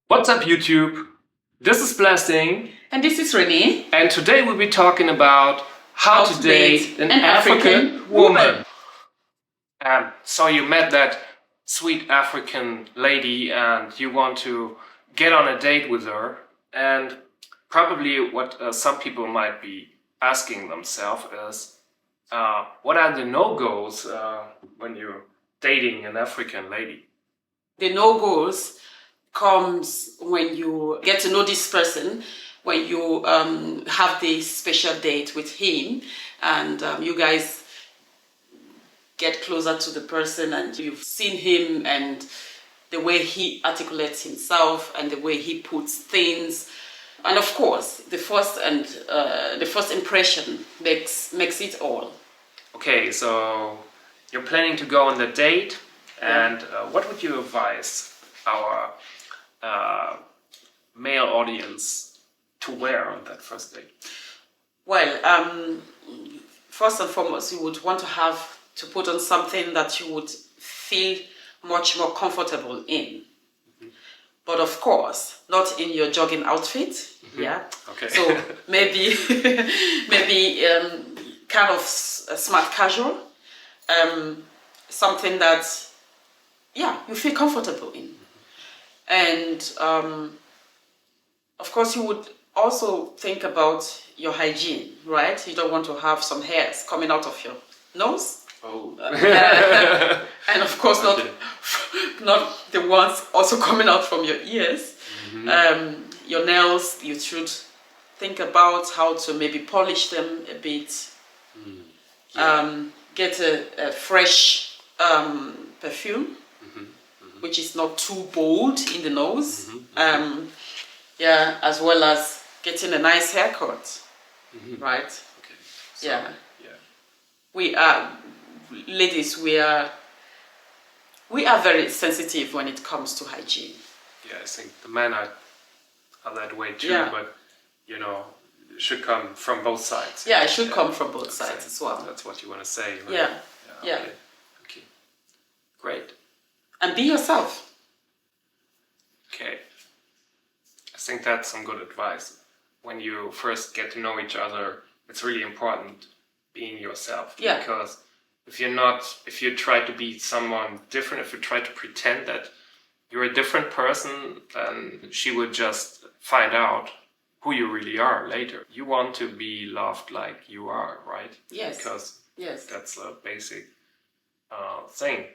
What's up, YouTube? This is Blessing. And this is Renee. And today we'll be talking about how to date an African woman. So you met that sweet African lady and you want to get on a date with her. And probably what some people might be asking themselves is, what are the no-goes when you're dating an African lady? The no-goes comes when you get to know this person, when you have this special date with him, and you guys get closer to the person, and you've seen him and the way he articulates himself and the way he puts things, and of course the first impression makes it all. Okay, so you're planning to go on the date, and what would you advise our male audience to wear on that first date? Well, first and foremost, you would want to put on something that you would feel much more comfortable in. Mm-hmm. But of course, not in your jogging outfit. Mm-hmm. Yeah. Okay. So maybe kind of smart casual, something that you feel comfortable in. And of course, you would also think about your hygiene, right? You don't want to have some hairs coming out of your nose. Oh. And of course, not the ones also coming out from your ears. Mm-hmm. Your nails, you should think about how to maybe polish them a bit. Mm. Yeah. Get a fresh perfume. Which is not too bold in the nose, as well as getting a nice haircut, right? Okay. So, we are ladies. We are very sensitive when it comes to hygiene. Yeah, I think the men are that way too, but it should come from both sides. Yeah, it should come from both sides as well. That's what you want to say, right? Yeah. Okay. Great. And be yourself. Okay. I think that's some good advice. When you first get to know each other, it's really important being yourself. Yeah. Because if you try to be someone different, if you try to pretend that you're a different person, then she would just find out who you really are later. You want to be loved like you are, right? Yes. Because that's a basic thing.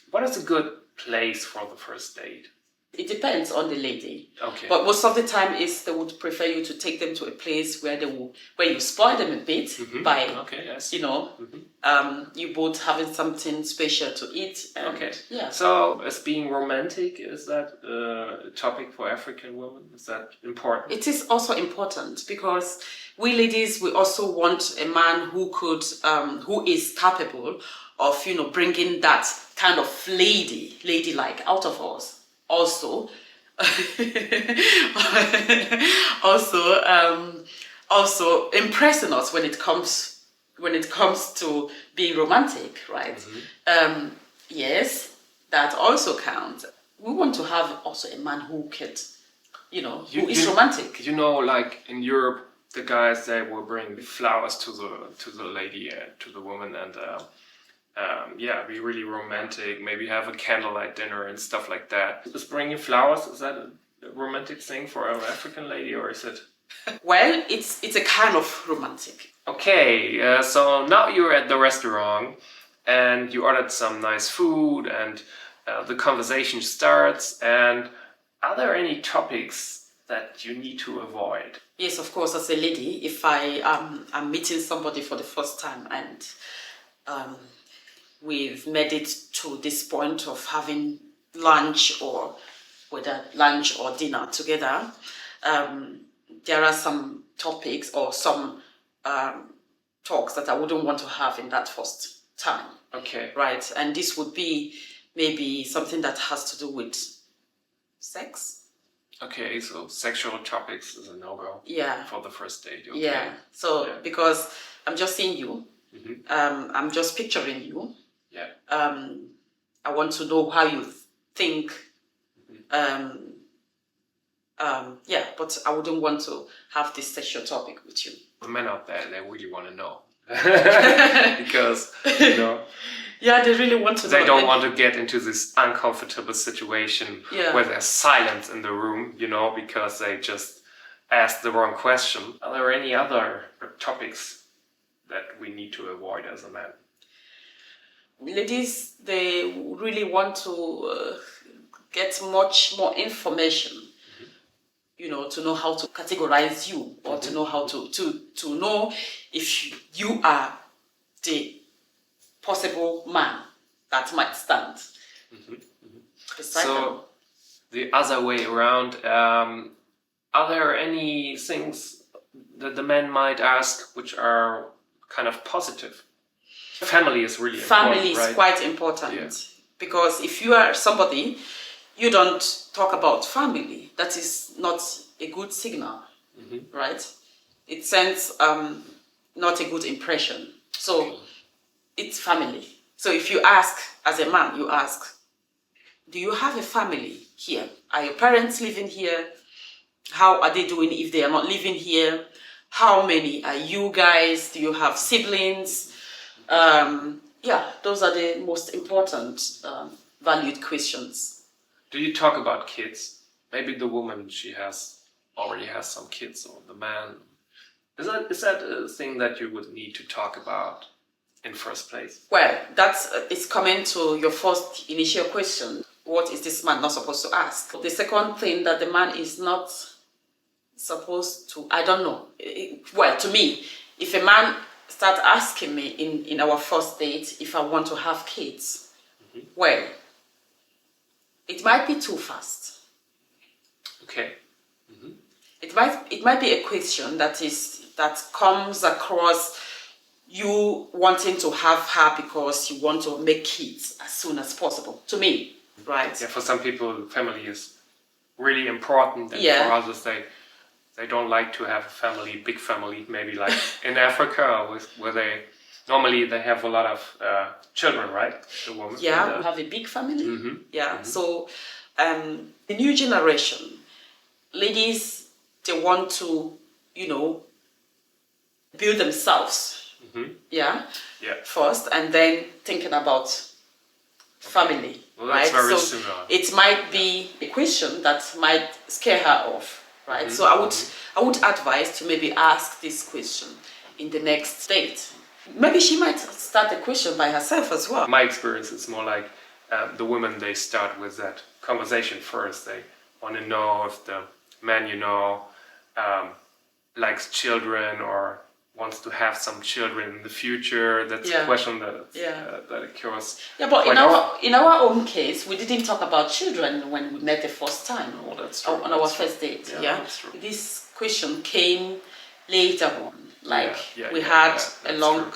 What is a good place for the first date? It depends on the lady. Okay. But most of the time they would prefer you to take them to a place where you spoil them a bit by, you both having something special to eat. And, yeah. So, as being romantic, is that a topic for African women? Is that important? It is also important because we ladies, we also want a man who is capable of, bringing that kind of ladylike out of us. Also impressing us when it comes to being romantic, right? Mm-hmm. Yes, that also counts. We want to have also a man who could, who is romantic. Like in Europe, the guys, they will bring flowers to the lady, to the woman, and be really romantic. Maybe have a candlelight dinner and stuff like that. Is bringing flowers, is that a romantic thing for an African lady, or is it? Well, it's a kind of romantic. Okay, so now you're at the restaurant and you ordered some nice food and the conversation starts. And are there any topics that you need to avoid? Yes, of course. As a lady, if I'm meeting somebody for the first time and we've made it to this point of having lunch or dinner together, there are some topics or some talks that I wouldn't want to have in that first time. Okay. Right. And this would be maybe something that has to do with sex. Okay, so sexual topics is a no-go. Yeah. For the first date. Okay. Yeah. So because I'm just seeing you, I'm just picturing you, Yeah. I want to know how you think. Yeah, but I wouldn't want to have this sexual topic with you. The men out there, they really want to know. Because, you know, yeah, they really want to know. They don't want to get into this uncomfortable situation where there's silence in the room, you know, because they just asked the wrong question. Are there any other topics that we need to avoid as a man? Ladies, they really want to get much more information, you know, to know how to categorize you, or to know how to know if you are the possible man that might stand. So, the other way around, are there any things that the men might ask which are kind of positive? Family is really important, Family is right? quite important, because if you are somebody, you don't talk about family, that is not a good signal, right? It sends not a good impression. So it's family. So if you ask, as a man, you ask, do you have a family here? Are your parents living here? How are they doing if they are not living here? How many are you guys? Do you have siblings? Yeah, those are the most important valued questions. Do you talk about kids? Maybe the woman, she already has some kids, or the man. Is that a thing that you would need to talk about in first place? Well, it's coming to your first initial question. What is this man not supposed to ask? The second thing that the man is not supposed to, I don't know. Well, to me, if a man start asking me in our first date if I want to have kids, well, it might be too fast. Okay. It might be a question that comes across you wanting to have her because you want to make kids as soon as possible. To me, right? Yeah, for some people, family is really important, and for others, they don't like to have a family, big family, maybe like in Africa, where they normally have a lot of children, right? The woman. Yeah, we have a big family. So the new generation, ladies, they want to, you know, build themselves. First, and then thinking about family. Well, right? That's very so similar. It might be a question that might scare her off, right? So I would advise to maybe ask this question in the next date. Maybe she might start the question by herself as well. My experience is more like the women, they start with that conversation first. They want to know if the man, you know, likes children or wants to have some children in the future. That's a question that occurs. Yeah, but in our own case, we didn't talk about children when we met the first time. Oh, that's true. On our first date. That's true. This question came later on. We had a long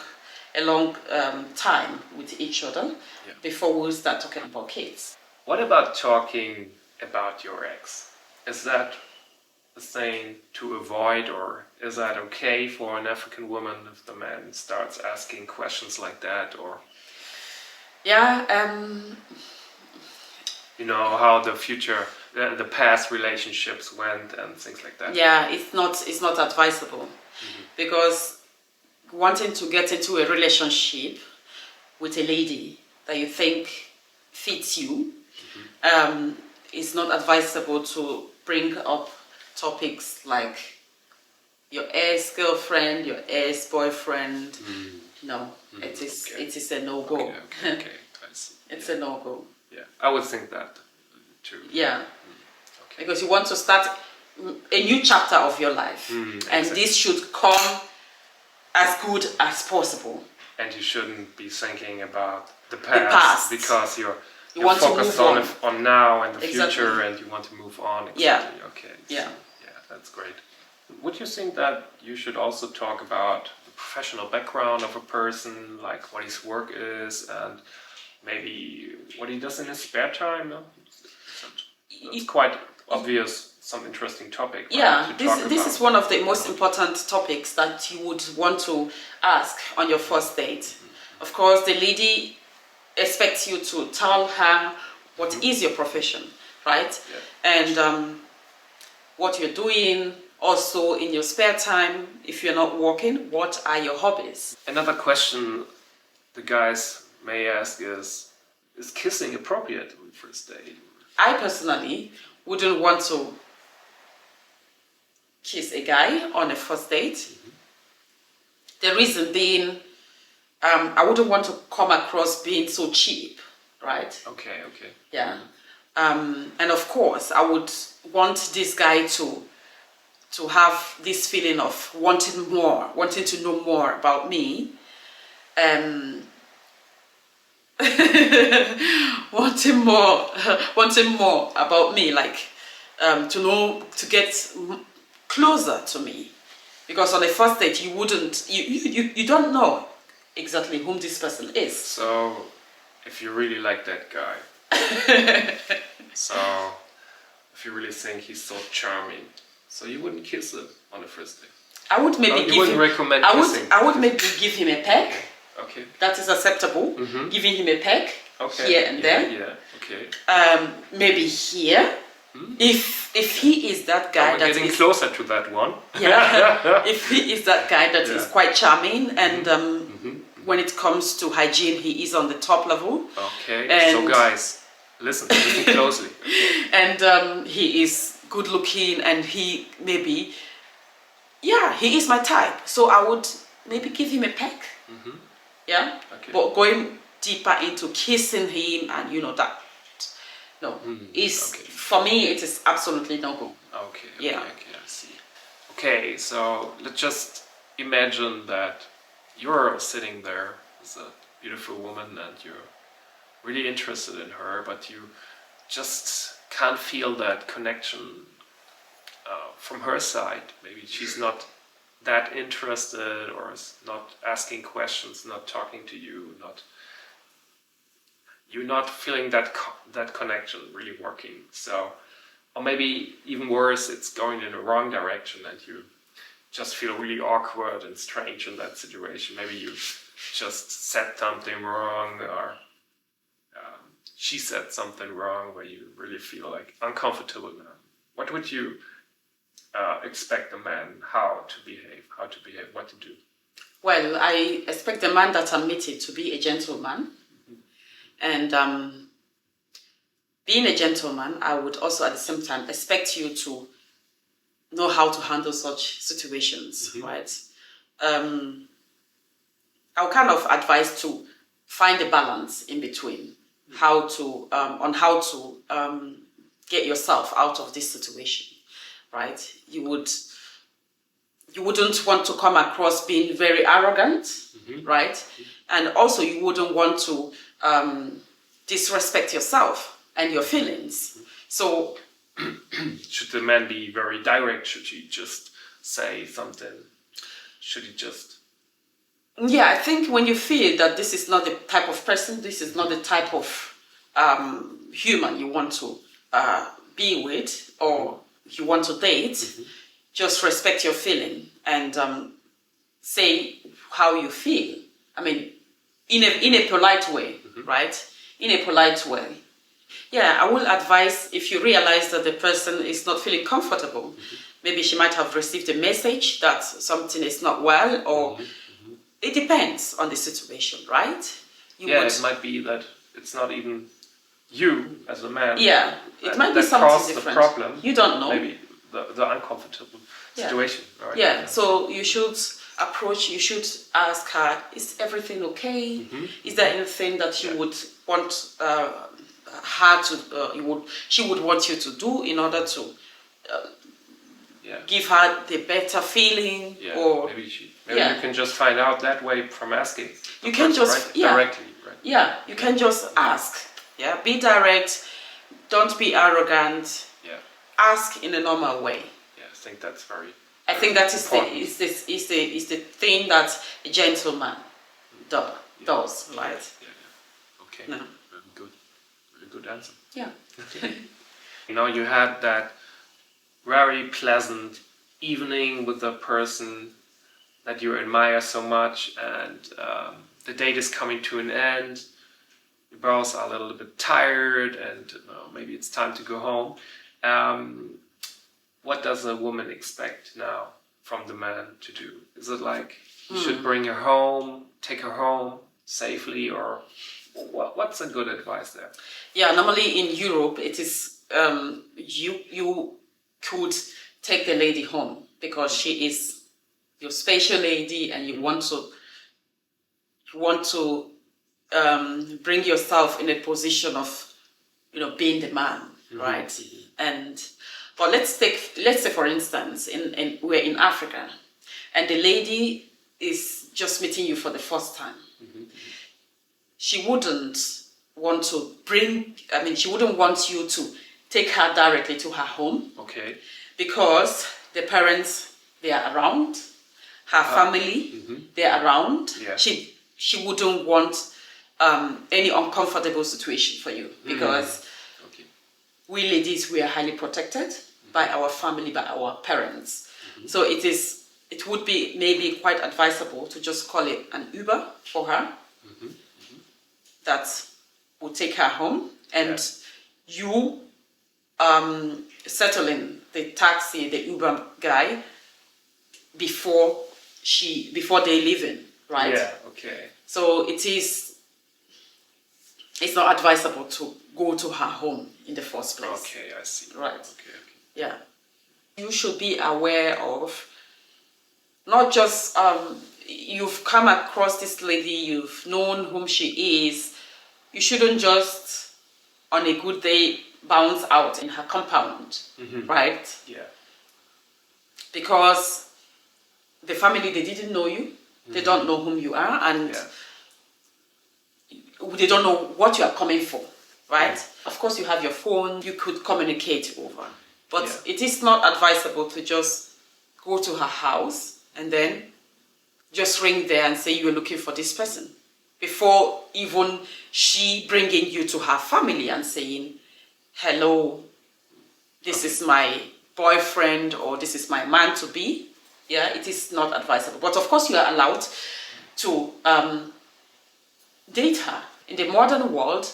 time with each other before we start talking about kids. What about talking about your ex? Is that a thing to avoid, or is that okay for an African woman if the man starts asking questions like that? Or you know how the past relationships went and things like that. Yeah, it's not advisable, because wanting to get into a relationship with a lady that you think fits you, it's not advisable to bring up topics like your ex-girlfriend, your ex-boyfriend. No, it is a no-go. Okay. I see. It's a no-go. Yeah, I would think that too. Yeah, because you want to start a new chapter of your life, and this should come as good as possible. And you shouldn't be thinking about the past. Because you're want focused to move on now and the future, and you want to move on. Exactly. Okay. Yeah, that's great. Would you think that you should also talk about the professional background of a person, like what his work is, and maybe what he does in his spare time? No? It's quite obvious, some interesting topic. Yeah, this is one of the most important topics that you would want to ask on your first date. Of course, the lady expect you to tell her what is your profession, right? And what you're doing also in your spare time. If you're not working, what are your hobbies? Another question the guys may ask is kissing appropriate on the first date? I personally wouldn't want to kiss a guy on a first date. The reason being, I wouldn't want to come across being so cheap, right? Okay. Yeah. And of course, I would want this guy to have this feeling of wanting more, wanting to know more about me. Wanting more about me, like to get closer to me, because on a first date you don't know exactly whom this person is. So if you really like that guy, so if you really think he's so charming, so you wouldn't kiss him on the first date? I would maybe recommend kissing. I would maybe give him a peck. Okay. That is acceptable. Giving him a peck here and there. Yeah. Okay. Maybe here. If he is that guy that getting is closer to that one. Yeah. If he is that guy that is quite charming, and when it comes to hygiene, he is on the top level. Okay. So guys, listen closely. Okay. And he is good looking, and he is my type. So I would maybe give him a peck. Yeah. Okay. But going deeper into kissing him and that, no, for me it is absolutely no go. Okay. Yeah. Okay, I see. Okay, so let's just imagine that you're sitting there as a beautiful woman and you're really interested in her, but you just can't feel that connection from her side. Maybe she's not that interested, or is not asking questions, not talking to you, you're not feeling that connection really working. So, or maybe even worse, it's going in the wrong direction and you just feel really awkward and strange in that situation. Maybe you just said something wrong, or she said something wrong where you really feel like uncomfortable now. What would you expect a man what to behave, what to do? Well, I expect the man that I'm meeting to be a gentleman. And being a gentleman, I would also at the same time expect you to know how to handle such situations, right? I'll kind of advise to find a balance in between how to get yourself out of this situation, right? You wouldn't want to come across being very arrogant, right? And also you wouldn't want to disrespect yourself and your feelings. So should the man be very direct? Should he just say something? Should he just... Yeah, I think when you feel that this is not the type of person, this is not the type of human you want to be with or you want to date, just respect your feeling and say how you feel. I mean, in a polite way, right? In a polite way. Yeah, I will advise, if you realize that the person is not feeling comfortable, maybe she might have received a message that something is not well, or it depends on the situation, right? It might be that it's not even you as a man. Yeah, it might be something different. The problem. You don't know. Maybe the uncomfortable situation, right? Yeah, so you should ask her, is everything okay? Is there anything that you would want her to, she would want you to do in order to give her the better feeling? Yeah, or maybe you can just find out that way from asking. You can just directly, right? Yeah, you can just ask. Yeah, be direct. Don't be arrogant. Yeah. Ask in a normal way. Yeah, I think that's very. I think that is the thing that a gentleman does, right? Yeah. Okay. No. Very good answer. Yeah. You had that very pleasant evening with the person that you admire so much, and the date is coming to an end. you both are a little bit tired and maybe it's time to go home. What does a woman expect now from the man to do? Is it like you should bring her home, take her home safely, or what's a good advice there? Yeah, normally in Europe, it is you could take the lady home because she is your special lady, and you want to bring yourself in a position of being the man, right? But let's say for instance, we're in Africa, and the lady is just meeting you for the first time. She wouldn't want you to take her directly to her home. Okay. Because the parents, they are around, her family, they are around. Yeah. She wouldn't want any uncomfortable situation for you, because we ladies, we are highly protected by our family, by our parents. So it would be maybe quite advisable to just call it an Uber for her that will take her home, and you settling the taxi, the Uber guy before they leave in, right? Yeah, okay. So it's not advisable to go to her home in the first place. Okay, I see. Right. Okay. Yeah. You should be aware of not just you've come across this lady, you've known whom she is. You shouldn't just on a good day bounce out in her compound, right? Yeah. Because the family, they didn't know you, they don't know whom you are, and they don't know what you are coming for, right? Of course, you have your phone, you could communicate over, but it is not advisable to just go to her house and then just ring there and say you are looking for this person, before even she bringing you to her family and saying, hello, this is my boyfriend, or this is my man to be. Yeah, it is not advisable. But of course, you are allowed to date her. In the modern world,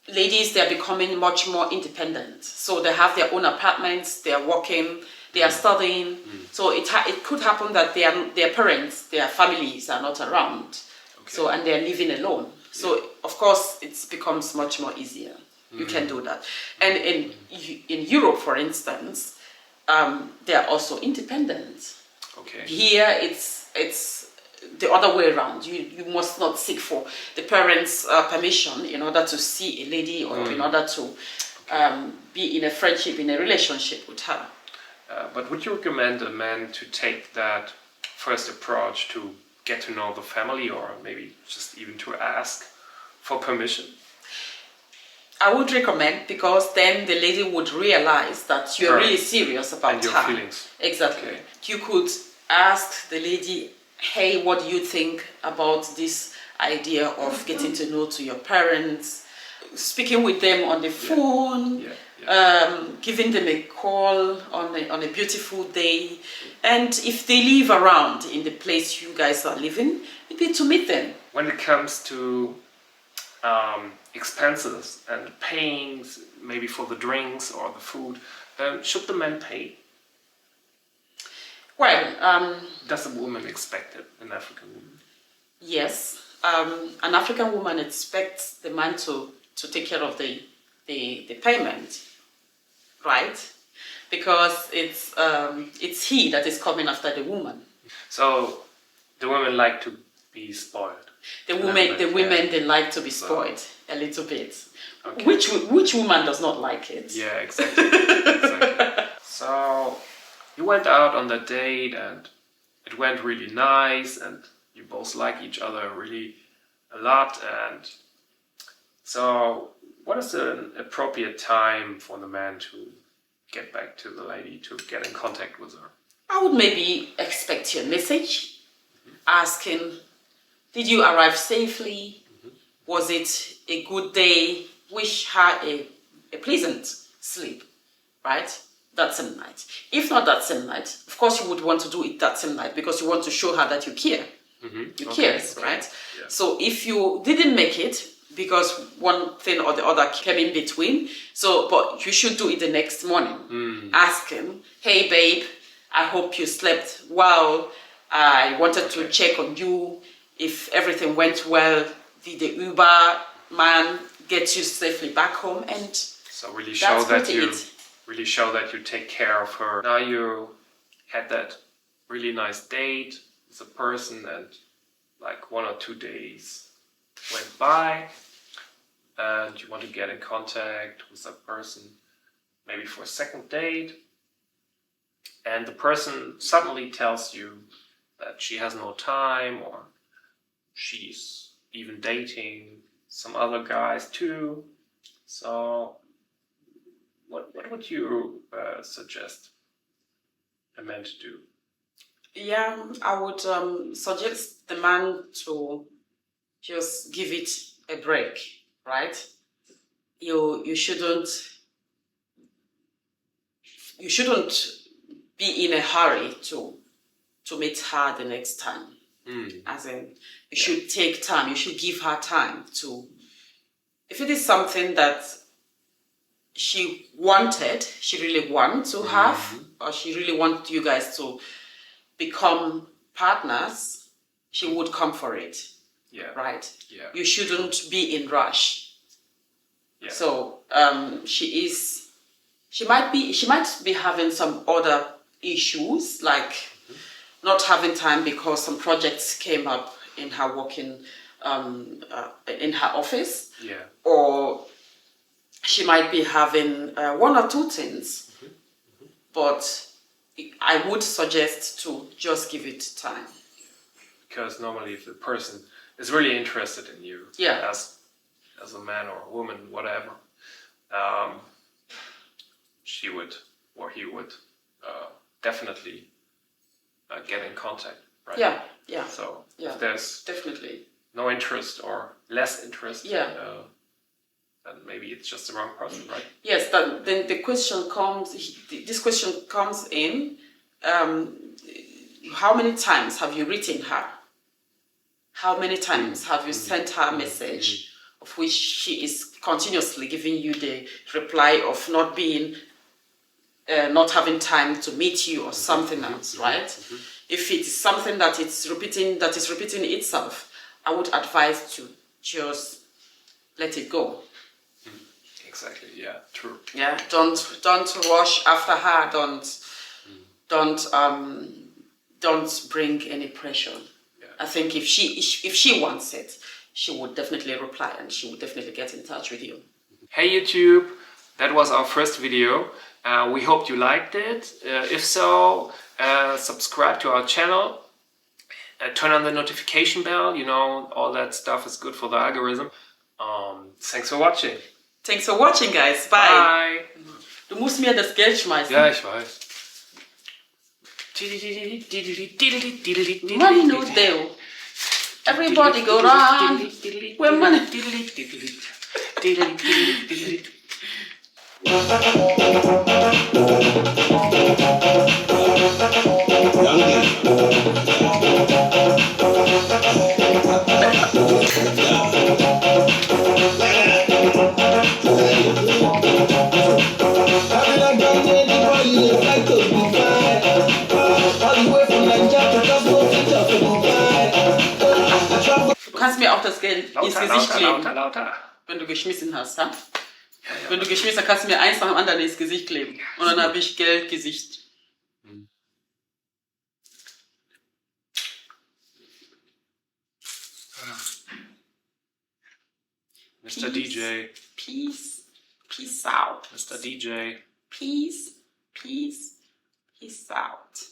ladies, they are becoming much more independent. So they have their own apartments, they are working, they are studying. So it could happen that their parents, their families are not around. So, and they are living alone. So of course, it becomes much more easier. You can do that. And in Europe, for instance, they are also independent. Okay. Here, it's the other way around. You must not seek for the parents' permission in order to see a lady, or in order to be in a friendship, in a relationship with her. But would you recommend a man to take that first approach to get to know the family, or maybe just even to ask for permission? I would recommend, because then the lady would realize that you're really serious about and your her. feelings. Exactly. Okay. You could ask the lady, hey, what do you think about this idea of getting to know to your parents, speaking with them on the phone, giving them a call on a beautiful day, and if they live around in the place you guys are living, maybe to meet them. When it comes to expenses and paying, maybe for the drinks or the food, should the man pay? Well, does a woman expect it, an African woman? Yes, an African woman expects the man to take care of the payment, right? Because it's he that is coming after the woman. So the women like to be spoiled. The women, they like to be spoiled a little bit. Okay. Which woman does not like it? Yeah, exactly. Exactly. So you went out on that date, and it went really nice, and you both like each other really a lot. And so, what is an appropriate time for the man to get back to the lady, to get in contact with her? I would maybe expect your message, asking, did you arrive safely? Was it a good day? Wish her a pleasant sleep, right? That same night. If not that same night, of course you would want to do it that same night, because you want to show her that you care. You care, right? Yeah. So if you didn't make it, because one thing or the other came in between. So, but you should do it the next morning. Ask him, hey babe, I hope you slept well. I wanted to check on you if everything went well. Did the Uber man get you safely back home? And so really show that you take care of her. Now you had that really nice date with a person, and like 1 or 2 days went by, and you want to get in contact with that person, maybe for a second date, and the person suddenly tells you that she has no time, or she's even dating some other guys too. So what would you suggest a man to do? Yeah, I would suggest the man to just give it a break, right? You shouldn't be in a hurry to meet her the next time. As in, you should take time. You should give her time to. If it is something that she really wants to have, or she really wants you guys to become partners, she would come for it. Yeah. Right? Yeah. You shouldn't be in rush. Yeah. So she might be having some other issues, like not having time because some projects came up in her working in her office. Yeah. Or she might be having 1 or 2 things. But I would suggest to just give it time. Because normally if the person is really interested in you, as a man or a woman, whatever, she would or he would definitely get in contact, right? Yeah, yeah. So yeah, if there's definitely no interest or less interest, then maybe it's just the wrong person, right? Yes, then the question comes. This question comes in. How many times have you written her? How many times have you sent her a message of which she is continuously giving you the reply of not being, not having time to meet you or something else, right? If it is something that is repeating itself, I would advise to just let it go. Exactly. Yeah. True. Yeah. Don't rush after her. Don't bring any pressure. Yeah. I think if she wants it, she would definitely reply and she would definitely get in touch with you. Hey YouTube, that was our first video. We hope you liked it. If so, subscribe to our channel. Turn on the notification bell. You know, all that stuff is good for the algorithm. Thanks for watching. Thanks for watching, guys. Bye. Bye. Du musst mir das Geld schmeißen. Ja, ich weiß. Money no deal. Everybody go round. Where money? Du kannst mir auch das Geld ins Gesicht kleben, wenn du geschmissen hast. Ha? Ja, wenn du geschmissen hast, kannst du mir eins nach dem anderen ins Gesicht kleben. Und dann habe ich Geldgesicht. Mr. DJ. Peace. Peace out. Mr. DJ. Peace. Peace. Peace out.